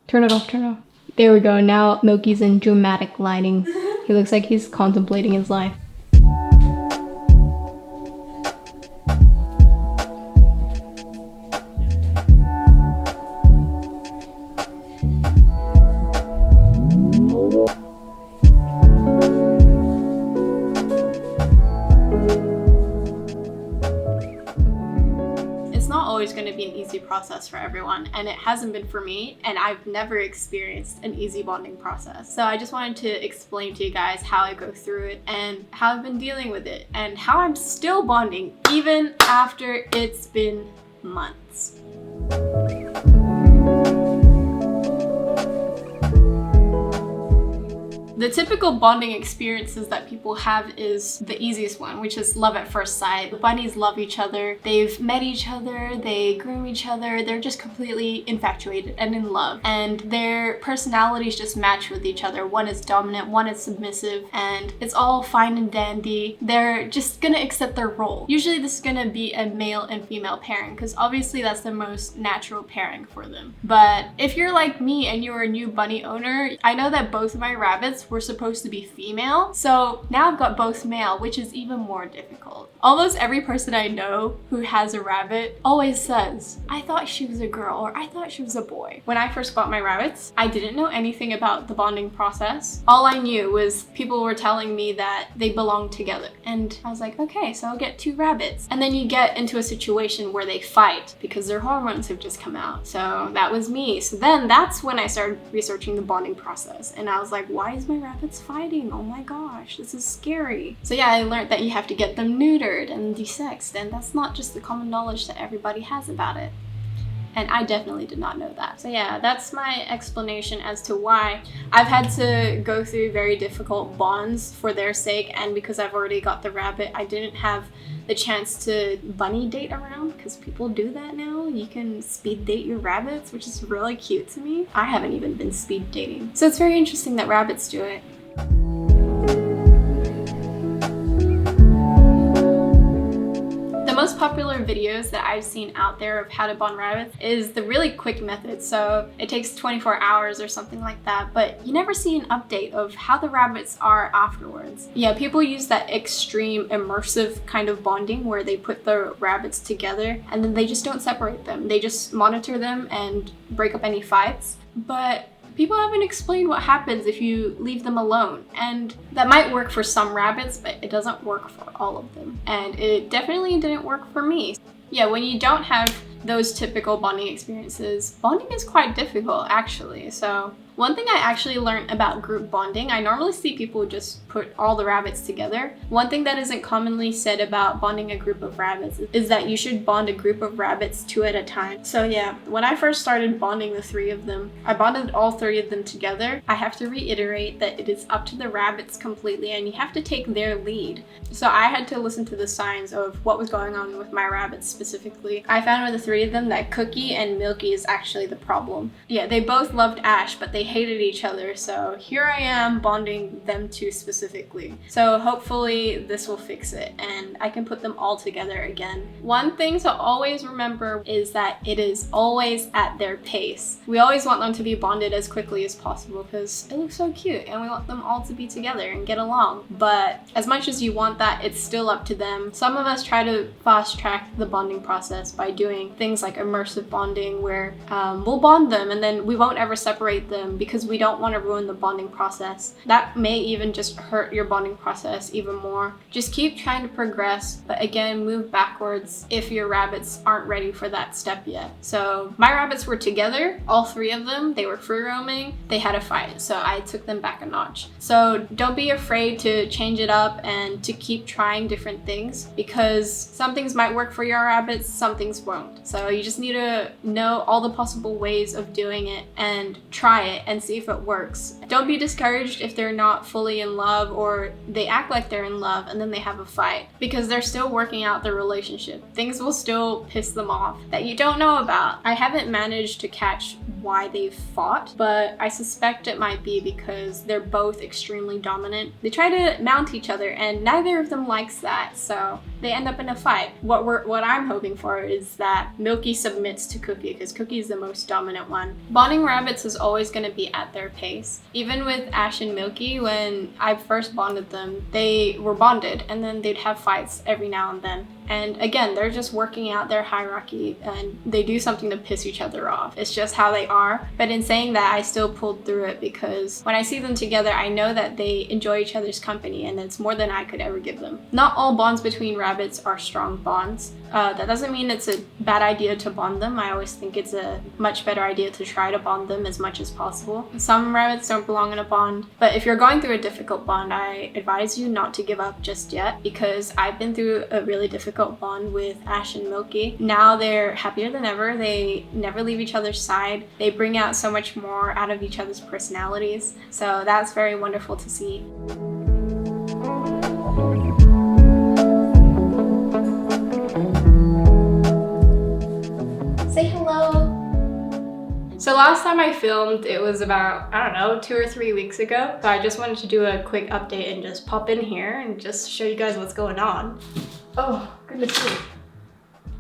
Turn it off, turn it off. There we go. Now Milky's in dramatic lighting. He looks like he's contemplating his life. Going to be an easy process for everyone, and it hasn't been for me, and I've never experienced an easy bonding process. So I just wanted to explain to you guys how I go through it and how I've been dealing with it and how I'm still bonding even after it's been months. The typical bonding experiences that people have is the easiest one, which is love at first sight. The bunnies love each other. They've met each other, they groom each other, they're just completely infatuated and in love. And their personalities just match with each other. One is dominant, one is submissive, and it's all fine and dandy. They're just gonna accept their role. Usually this is gonna be a male and female pairing, because obviously that's the most natural pairing for them. But if you're like me and you're a new bunny owner, I know that both of my rabbits were supposed to be female, so now I've got both male, which is even more difficult. Almost every person I know who has a rabbit always says, I thought she was a girl, or I thought she was a boy. When I first got my rabbits, I didn't know anything about the bonding process. All I knew was people were telling me that they belong together, and I was like, okay, so I'll get 2 rabbits. And then you get into a situation where they fight because their hormones have just come out. So that was me. So then that's when I started researching the bonding process, and I was like, why is my rabbits fighting? Oh my gosh, this is scary. So yeah, I learned that you have to get them neutered and desexed, and that's not just the common knowledge that everybody has about it. And I definitely did not know that. So yeah, that's my explanation as to why I've had to go through very difficult bonds for their sake, and because I've already got the rabbit, I didn't have the chance to bunny date around, because people do that now. You can speed date your rabbits, which is really cute to me. I haven't even been speed dating. So it's very interesting that rabbits do it. The most popular videos that I've seen out there of how to bond rabbits is the really quick method. So it takes 24 hours or something like that, but you never see an update of how the rabbits are afterwards. Yeah, people use that extreme immersive kind of bonding where they put the rabbits together and then they just don't separate them. They just monitor them and break up any fights. But people haven't explained what happens if you leave them alone, and that might work for some rabbits, but it doesn't work for all of them, and it definitely didn't work for me. Yeah, when you don't have those typical bonding experiences, bonding is quite difficult actually. So one thing I actually learned about group bonding, I normally see people just put all the rabbits together. One thing that isn't commonly said about bonding a group of rabbits is that you should bond a group of rabbits 2 at a time. So yeah, when I first started bonding the 3 of them, I bonded all 3 of them together. I have to reiterate that it is up to the rabbits completely, and you have to take their lead. So I had to listen to the signs of what was going on with my rabbits specifically. I found with the 3 of them that Cookie and Milky is actually the problem. Yeah, they both loved Ash, but they hated each other, so here I am bonding them 2 specifically. So hopefully this will fix it and I can put them all together again. One thing to always remember is that it is always at their pace. We always want them to be bonded as quickly as possible because it looks so cute and we want them all to be together and get along. But as much as you want that, it's still up to them. Some of us try to fast track the bonding process by doing things like immersive bonding where we'll bond them and then we won't ever separate them because we don't want to ruin the bonding process. That may even just hurt your bonding process even more. Just keep trying to progress, but again, move backwards if your rabbits aren't ready for that step yet. So my rabbits were together, all 3 of them. They were free roaming. They had a fight, so I took them back a notch. So don't be afraid to change it up and to keep trying different things, because some things might work for your rabbits, some things won't. So you just need to know all the possible ways of doing it and try it and see if it works. Don't be discouraged if they're not fully in love or they act like they're in love and then they have a fight, because they're still working out their relationship. Things will still piss them off that you don't know about. I haven't managed to catch why they fought, but I suspect it might be because they're both extremely dominant. They try to mount each other and neither of them likes that, so they end up in a fight. What I'm hoping for is that Milky submits to Cookie, because Cookie is the most dominant one. Bonding rabbits is always going to be at their pace. Even with Ash and Milky, when I first bonded them, they were bonded and then they'd have fights every now and then. And again, they're just working out their hierarchy and they do something to piss each other off. It's just how they are. But in saying that, I still pulled through it because when I see them together, I know that they enjoy each other's company and it's more than I could ever give them. Not all bonds between rabbits are strong bonds. That doesn't mean it's a bad idea to bond them. I always think it's a much better idea to try to bond them as much as possible. Some rabbits don't belong in a bond, but if you're going through a difficult bond, I advise you not to give up just yet, because I've been through a really difficult bond with Ash and Milky. Now they're happier than ever. They never leave each other's side. They bring out so much more out of each other's personalities. So that's very wonderful to see. Say hello. So last time I filmed, it was about, I don't know, 2 or 3 weeks ago. So I just wanted to do a quick update and just pop in here and just show you guys what's going on. Oh, goodness me.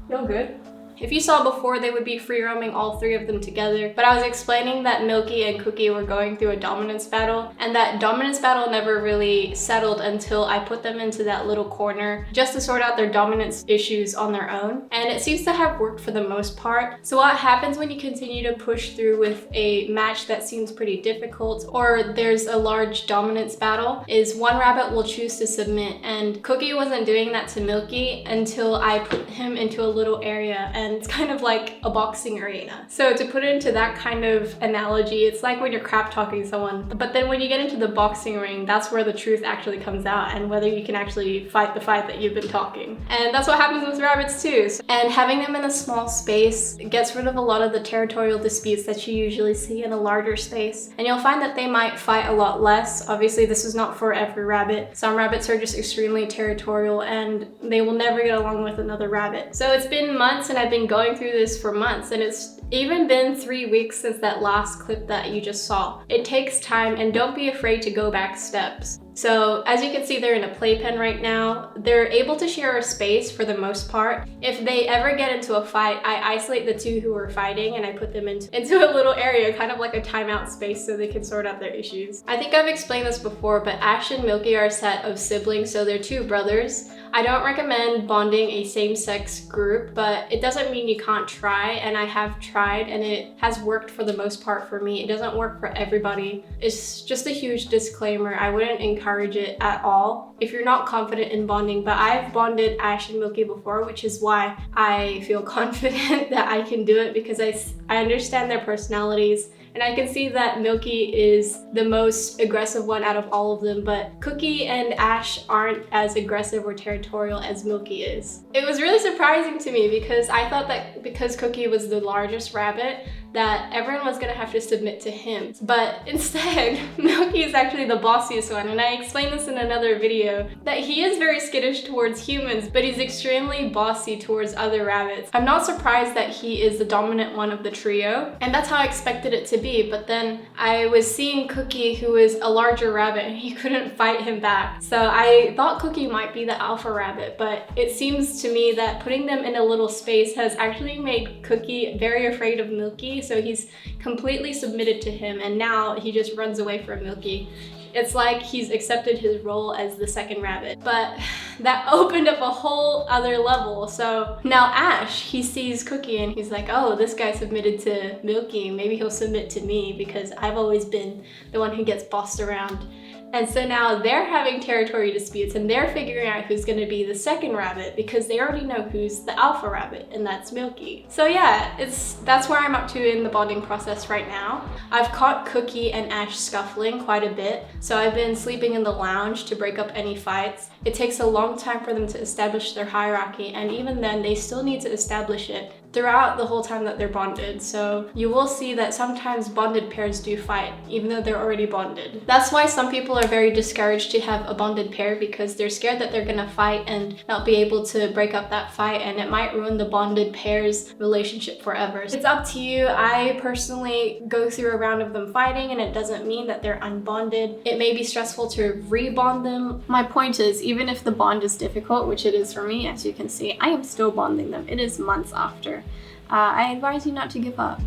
Feel good? If you saw before, they would be free roaming, all 3 of them together. But I was explaining that Milky and Cookie were going through a dominance battle, and that dominance battle never really settled until I put them into that little corner just to sort out their dominance issues on their own. And it seems to have worked for the most part. So what happens when you continue to push through with a match that seems pretty difficult, or there's a large dominance battle, is one rabbit will choose to submit. And Cookie wasn't doing that to Milky until I put him into a little area, and it's kind of like a boxing arena. So to put it into that kind of analogy, it's like when you're crap talking someone, but then when you get into the boxing ring, that's where the truth actually comes out and whether you can actually fight the fight that you've been talking. And that's what happens with rabbits too. And having them in a small space gets rid of a lot of the territorial disputes that you usually see in a larger space. And you'll find that they might fight a lot less. Obviously, this is not for every rabbit. Some rabbits are just extremely territorial and they will never get along with another rabbit. So it's been months and I've been going through this for months, and it's even been 3 weeks since that last clip that you just saw. It takes time, and don't be afraid to go back steps. So as you can see, they're in a playpen right now. They're able to share a space for the most part. If they ever get into a fight, I isolate the 2 who are fighting and I put them into a little area, kind of like a timeout space, so they can sort out their issues. I think I've explained this before, but Ash and Milky are a set of siblings, so they're 2 brothers. I don't recommend bonding a same-sex group, but it doesn't mean you can't try, and I have tried and it has worked for the most part for me. It doesn't work for everybody. It's just a huge disclaimer. I wouldn't encourage it at all if you're not confident in bonding, but I've bonded Ash and Milky before, which is why I feel confident that I can do it, because I understand their personalities. And I can see that Milky is the most aggressive one out of all of them, but Cookie and Ash aren't as aggressive or territorial as Milky is. It was really surprising to me because I thought that because Cookie was the largest rabbit, that everyone was gonna have to submit to him. But instead, Milky is actually the bossiest one, and I explained this in another video, that he is very skittish towards humans, but he's extremely bossy towards other rabbits. I'm not surprised that he is the dominant one of the trio, and that's how I expected it to be, but then I was seeing Cookie, who is a larger rabbit, and he couldn't fight him back. So I thought Cookie might be the alpha rabbit, but it seems to me that putting them in a little space has actually made Cookie very afraid of Milky, so he's completely submitted to him, and now he just runs away from Milky. It's like he's accepted his role as the second rabbit. But that opened up a whole other level. So now Ash, he sees Cookie and he's like, oh, this guy submitted to Milky. Maybe he'll submit to me because I've always been the one who gets bossed around. And so now they're having territory disputes and they're figuring out who's gonna be the second rabbit because they already know who's the alpha rabbit, and that's Milky. So yeah, that's where I'm up to in the bonding process right now. I've caught Cookie and Ash scuffling quite a bit, so I've been sleeping in the lounge to break up any fights. It takes a long time for them to establish their hierarchy, and even then they still need to establish it throughout the whole time that they're bonded. So you will see that sometimes bonded pairs do fight, even though they're already bonded. That's why some people are very discouraged to have a bonded pair, because they're scared that they're gonna fight and not be able to break up that fight, and it might ruin the bonded pair's relationship forever. It's up to you. I personally go through a round of them fighting, and it doesn't mean that they're unbonded. It may be stressful to rebond them. My point is, even if the bond is difficult, which it is for me, as you can see, I am still bonding them. It is months after. I advise you not to give up.